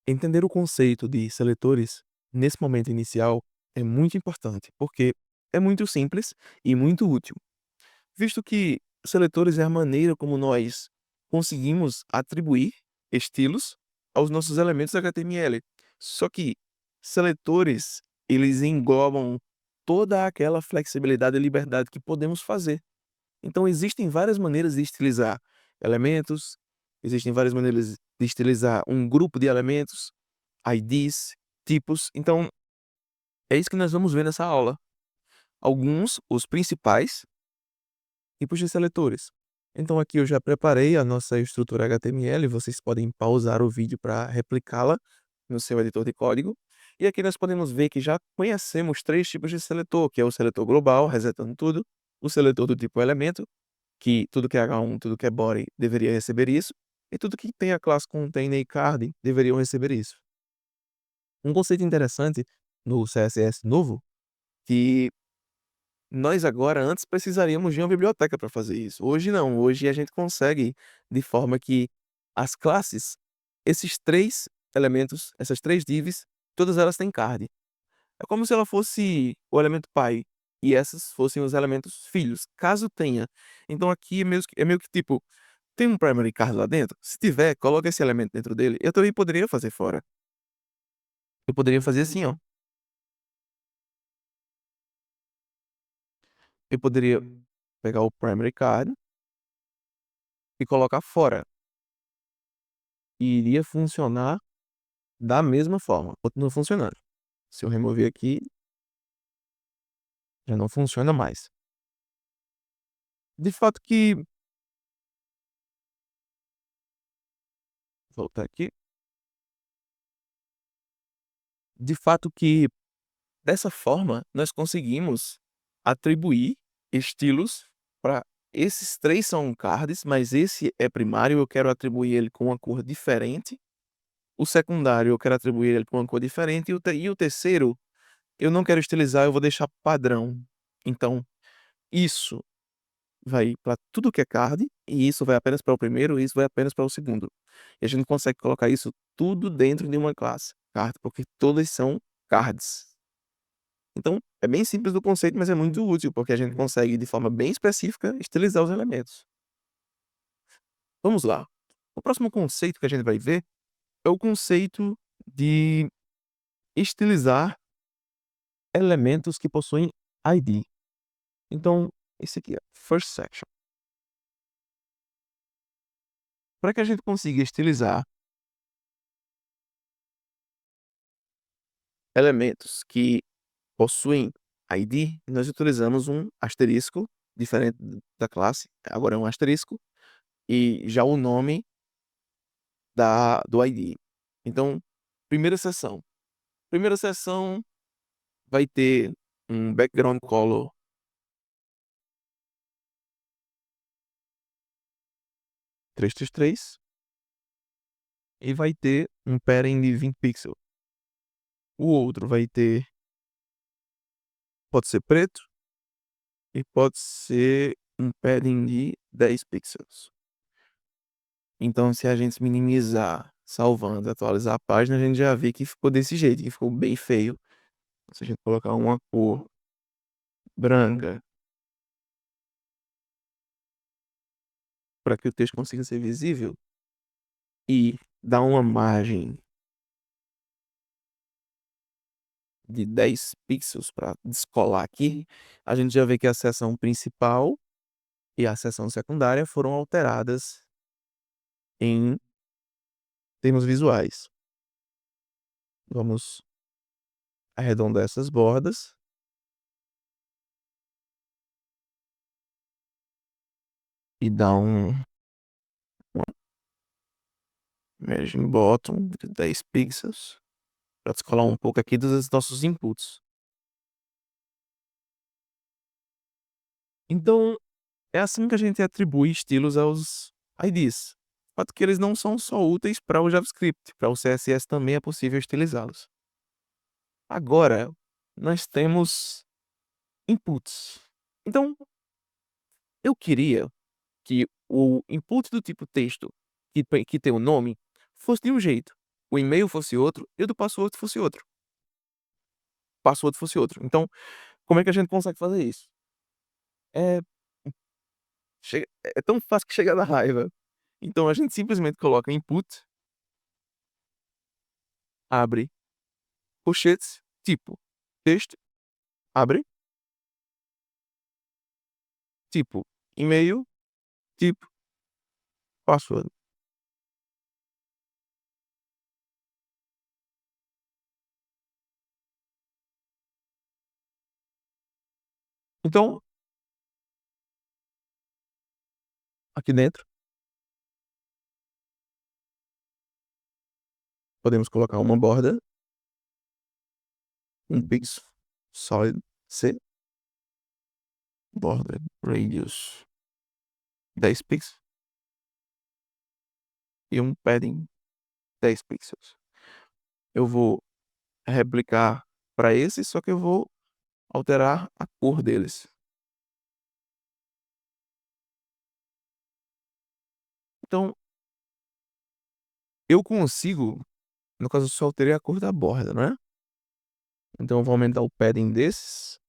Entender o conceito de seletores nesse momento inicial é muito importante, porque é muito simples e muito útil, visto que seletores é a maneira como nós conseguimos atribuir estilos aos nossos elementos HTML. Só que seletores, eles englobam toda aquela flexibilidade e liberdade que podemos fazer. Então existem várias maneiras de estilizar elementos, existem várias maneiras de estilizar um grupo de elementos, IDs, tipos. Então, é isso que nós vamos ver nessa aula. Alguns, os principais tipos de seletores. Então aqui eu já preparei a nossa estrutura HTML, vocês podem pausar o vídeo para replicá-la no seu editor de código. E aqui nós podemos ver que já conhecemos três tipos de seletor, que é o seletor global, resetando tudo, o seletor do tipo elemento, que tudo que é H1, tudo que é body deveria receber isso, e tudo que tem a classe container e card deveriam receber isso. Um conceito interessante no CSS novo, que nós agora antes precisaríamos de uma biblioteca para fazer isso. Hoje não, hoje a gente consegue de forma que as classes, esses três elementos, essas três divs, todas elas têm card. É como se ela fosse o elemento pai e essas fossem os elementos filhos, caso tenha. Então aqui é meio que tipo, tem um primary card lá dentro? Se tiver, coloca esse elemento dentro dele. Eu também poderia fazer fora. Eu poderia fazer assim, ó. Eu poderia pegar o primary card e colocar fora. E iria funcionar da mesma forma. Continua funcionando. Se eu remover aqui, já não funciona mais. De fato que... Voltar aqui. De fato que, dessa forma, nós conseguimos atribuir estilos para... Esses três são cards, mas esse é primário, eu quero atribuir ele com uma cor diferente. O secundário, eu quero atribuir ele com uma cor diferente. E o terceiro, eu não quero estilizar, eu vou deixar padrão. Então, isso vai para tudo que é card, e isso vai apenas para o primeiro, e isso vai apenas para o segundo. E a gente consegue colocar isso tudo dentro de uma classe card, porque todas são cards. Então, é bem simples o conceito, mas é muito útil, porque a gente consegue, de forma bem específica, estilizar os elementos. Vamos lá. O próximo conceito que a gente vai ver é o conceito de estilizar elementos que possuem ID. Então, esse aqui é First Section. Para que a gente consiga estilizar elementos que possuem ID, nós utilizamos um asterisco, diferente da classe, agora é um asterisco, e já o nome do ID. Então, primeira seção. Primeira seção vai ter um background color 333 e vai ter um padding de 20 pixels. O outro vai ter, pode ser preto e pode ser um padding de 10 pixels. Então, se a gente minimizar, salvando, atualizar a página, a gente já vê que ficou desse jeito, que ficou bem feio. Se a gente colocar uma cor branca para que o texto consiga ser visível e dar uma margem de 10 pixels para descolar aqui, a gente já vê que a seção principal e a seção secundária foram alteradas em termos visuais. Vamos arredondar essas bordas e dar um margin bottom de 10 pixels para descolar um pouco aqui dos nossos inputs. Então, é assim que a gente atribui estilos aos IDs. O fato que eles não são só úteis para o JavaScript, para o CSS também é possível estilizá-los. Agora, nós temos inputs. Então, eu queria que o input do tipo texto, que tem o nome, fosse de um jeito. o e-mail fosse outro e o do password fosse outro. Password fosse outro. Então, como é que a gente consegue fazer isso? É é tão fácil que chega a dar raiva. Então a gente simplesmente coloca input, abre colchetes, tipo, texto, abre, tipo, e-mail, tipo, password. Então, aqui dentro, podemos colocar uma borda, um pixel solid C, border radius 10 pixels e um padding 10 pixels. Eu vou replicar para esse, só que eu vou alterar a cor deles. Então, eu consigo, no caso, eu só alterei a cor da borda, não é? Então eu vou aumentar o padding desses.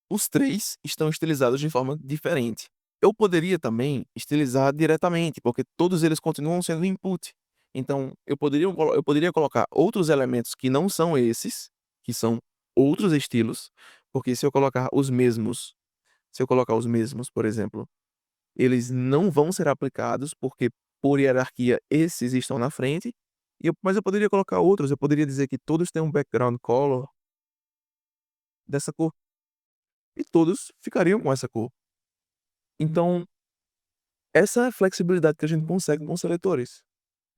Os 3 estão estilizados de forma diferente. Eu poderia também estilizar diretamente, porque todos eles continuam sendo input. Então eu poderia colocar outros elementos que não são esses, que são outros estilos, porque se eu colocar os mesmos, por exemplo, eles não vão ser aplicados, porque por hierarquia esses estão na frente, mas eu poderia colocar outros, eu poderia dizer que todos têm um background color dessa cor, e todos ficariam com essa cor. Então, essa é a flexibilidade que a gente consegue com os seletores.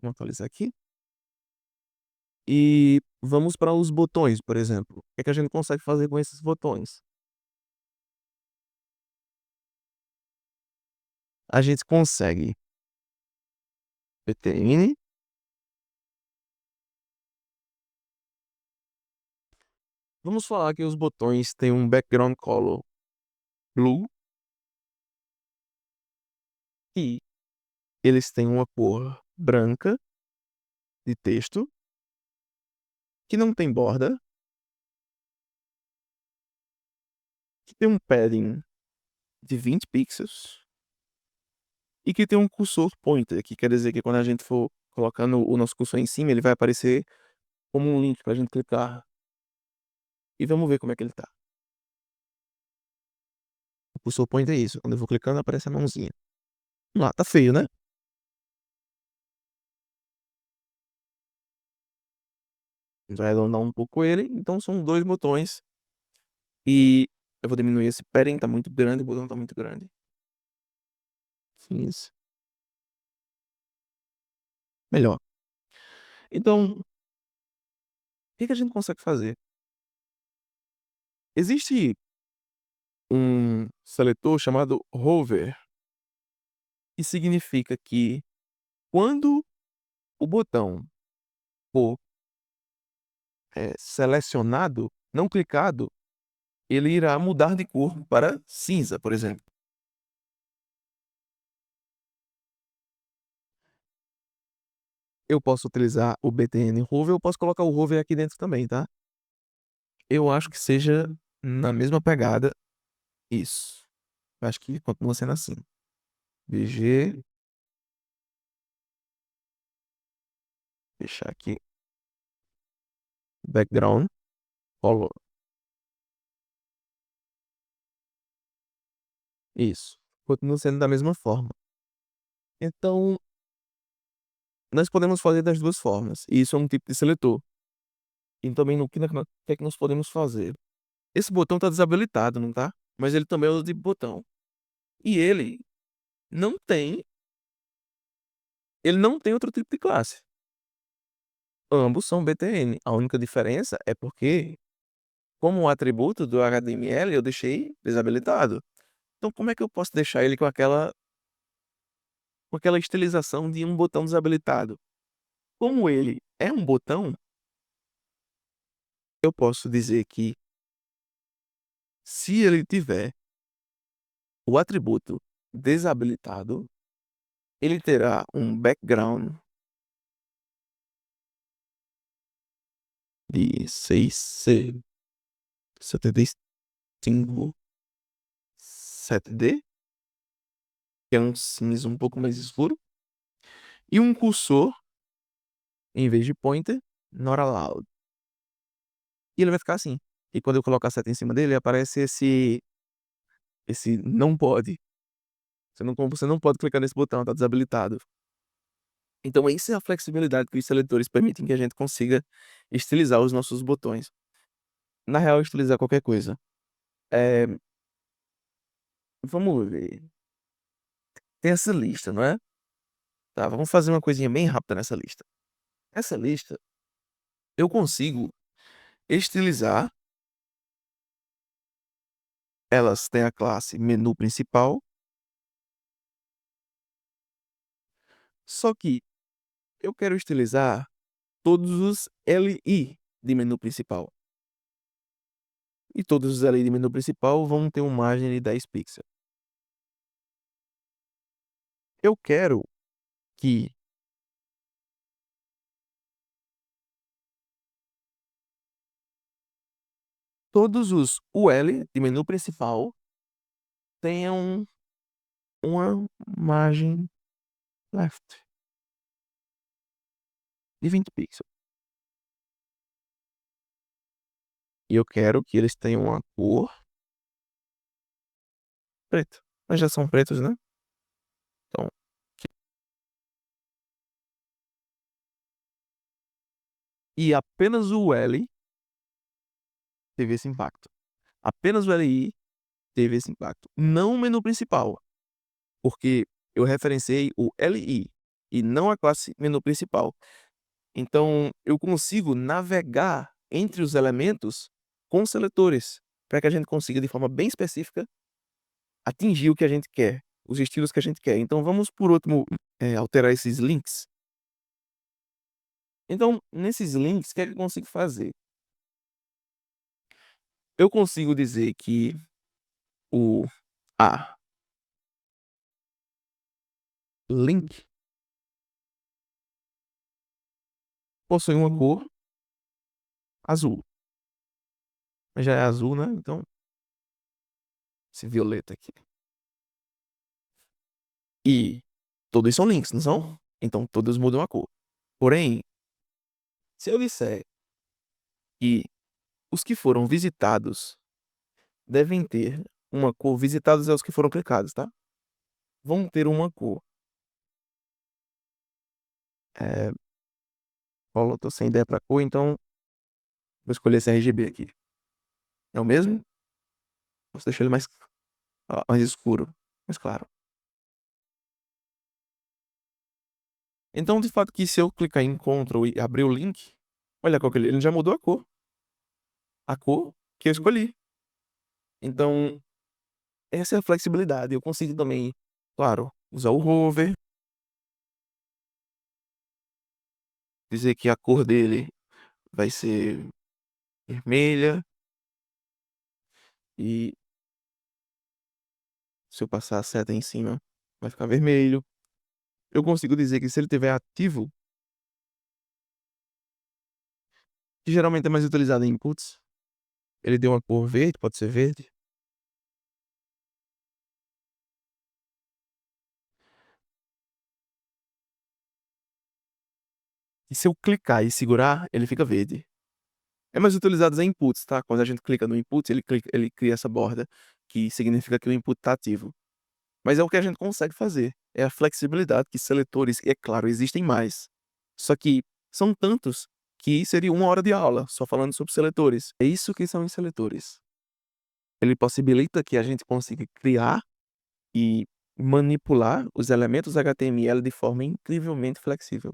Vamos atualizar aqui. E vamos para os botões, por exemplo. O que é que a gente consegue fazer com esses botões? A gente consegue PTN. Vamos falar que os botões têm um background color blue e eles têm uma cor branca de texto que não tem borda, que tem um padding de 20 pixels e que tem um cursor pointer, que quer dizer que quando a gente for colocando o nosso cursor em cima, ele vai aparecer como um link para a gente clicar. E vamos ver como é que ele tá. O cursor pointer é isso. Quando eu vou clicando, aparece a mãozinha. Vamos lá, tá feio, né? A gente vai arredondar um pouco ele. Então são dois botões. E eu vou diminuir esse padding, tá muito grande, o botão tá muito grande. Isso. Melhor. Então, o que que a gente consegue fazer? Existe um seletor chamado hover, que significa que quando o botão for selecionado, não clicado, ele irá mudar de cor para cinza, por exemplo. Eu posso utilizar o BTN hover, eu posso colocar o hover aqui dentro também, tá? Eu acho que seja na mesma pegada. Isso. Eu acho que continua sendo assim. BG, fechar aqui. Background, color. Isso. Continua sendo da mesma forma. Então, nós podemos fazer das duas formas. E isso é um tipo de seletor. E também o que é que nós podemos fazer? Esse botão está desabilitado, não tá? Mas ele também é outro tipo de botão. E não tem, ele não tem outro tipo de classe. Ambos são BTN. A única diferença é porque, como um atributo do HTML, eu deixei desabilitado. Então, como é que eu posso deixar ele com aquela estilização de um botão desabilitado? Como ele é um botão, eu posso dizer que se ele tiver o atributo desabilitado, ele terá um background de 6C 75 7D, que é um cinza um pouco mais escuro, e um cursor, em vez de pointer, not allowed. E ele vai ficar assim. E quando eu colocar a seta em cima dele, aparece esse não pode. Você não pode clicar nesse botão, tá desabilitado. Então isso é a flexibilidade que os seletores permitem que a gente consiga estilizar os nossos botões. Na real, estilizar qualquer coisa. Eh, vamos ver. Tem essa lista, não é? Tá, vamos fazer uma coisinha bem rápida nessa lista. Essa lista, eu consigo estilizar. Elas têm a classe menu principal, só que eu quero estilizar todos os LI de menu principal. E todos os LI de menu principal vão ter uma margem de 10 pixels. Eu quero que todos os UL de menu principal tenham uma margem left de 20 pixels. E eu quero que eles tenham uma cor preta. Mas já são pretos, né? Então, e apenas o L teve esse impacto. Apenas o LI teve esse impacto. Não o menu principal, porque eu referenciei o LI e não a classe menu principal. Então, eu consigo navegar entre os elementos com seletores, para que a gente consiga, de forma bem específica, atingir o que a gente quer, os estilos que a gente quer. Então, vamos, por último, alterar esses links. Então, nesses links, o que é que eu consigo fazer? Eu consigo dizer que o A link possui uma cor azul. Mas já é azul, né? Então, esse violeta aqui. E todos são links, não são? Então todos mudam a cor. Porém, se eu disser que os que foram visitados devem ter uma cor, visitados é os que foram clicados, tá? Vão ter uma cor. É, Paulo, eu tô sem ideia pra cor, então vou escolher esse RGB aqui. É o mesmo? Posso deixar ele mais escuro, mais claro. Então, de fato, que se eu clicar em Ctrl e abrir o link, olha qual que ele já mudou a cor. A cor que eu escolhi. Então, essa é a flexibilidade. Eu consigo também, claro, usar o hover, dizer que a cor dele vai ser vermelha e se eu passar a seta em cima, vai ficar vermelho. Eu consigo dizer que se ele estiver ativo, que geralmente é mais utilizado em inputs, ele deu uma cor verde, pode ser verde. E se eu clicar e segurar, ele fica verde. É mais utilizado em inputs, tá? Quando a gente clica no input, ele cria essa borda, que significa que o input está ativo. Mas é o que a gente consegue fazer. É a flexibilidade que seletores, e é claro, existem mais. Só que são tantos que seria 1 hora de aula só falando sobre seletores. É isso que são os seletores. Ele possibilita que a gente consiga criar e manipular os elementos HTML de forma incrivelmente flexível.